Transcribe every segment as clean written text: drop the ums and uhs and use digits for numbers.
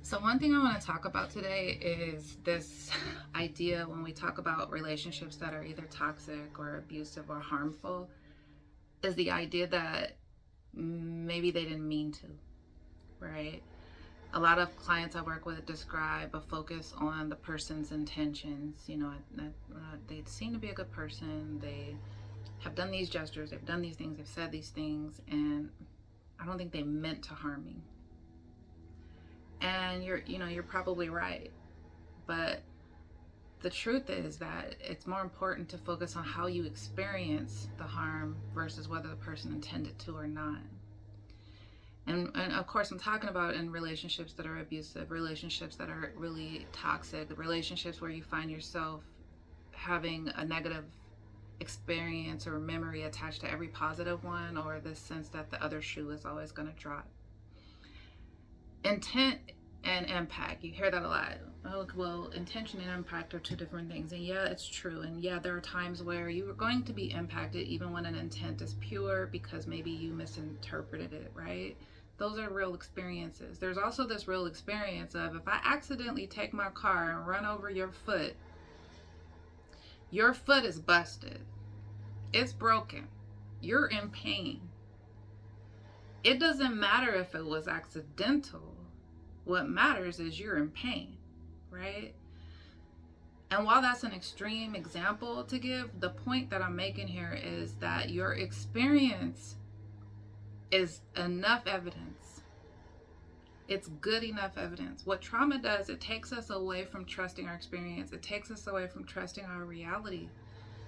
So one thing I want to talk about today is this idea when we talk about relationships that are either toxic or abusive or harmful, is the idea that maybe they didn't mean to, right? A lot of clients I work with describe a focus on the person's intentions. They seem to be a good person. They have done these gestures, they've done these things, they've said these things, and I don't think they meant to harm me. And you're probably right. But the truth is that it's more important to focus on how you experience the harm versus whether the person intended to or not. And of course, I'm talking about in relationships that are abusive, relationships that are really toxic, relationships where you find yourself having a negative experience or memory attached to every positive one, or this sense that the other shoe is always going to drop. Intent and impact, you hear that a lot. Oh, well, intention and impact are two different things. And yeah, it's true. And yeah, there are times where you are going to be impacted even when an intent is pure because maybe you misinterpreted it, right? Those are real experiences. There's also this real experience of, if I accidentally take my car and run over your foot is busted. It's broken. You're in pain. It doesn't matter if it was accidental. What matters is you're in pain, right? And while that's an extreme example to give, the point that I'm making here is that your experience is enough evidence. It's good enough evidence. What trauma does, it takes us away from trusting our experience. It takes us away from trusting our reality.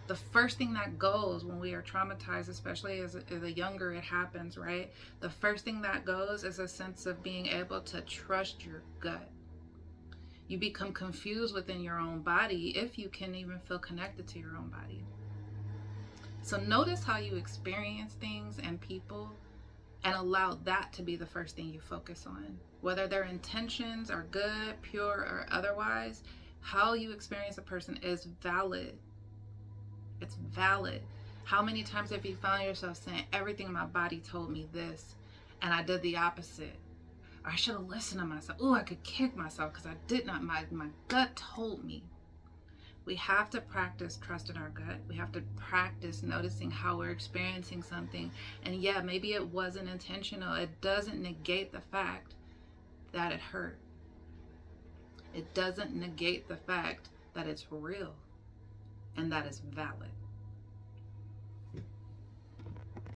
The first thing that goes when we are traumatized, especially as a younger it happens, right? The first thing that goes is a sense of being able to trust your gut. You become confused within your own body if you can even feel connected to your own body. So notice how you experience things and people and allow that to be the first thing you focus on. Whether their intentions are good, pure, or otherwise, how you experience a person is valid. It's valid. How many times have you found yourself saying, everything in my body told me this, and I did the opposite? Or I should have listened to myself. Oh, I could kick myself because I did not. My gut told me. We have to practice trust in our gut. We have to practice noticing how we're experiencing something. And yeah, maybe it wasn't intentional. It doesn't negate the fact that it hurt. It doesn't negate the fact that it's real and that is valid.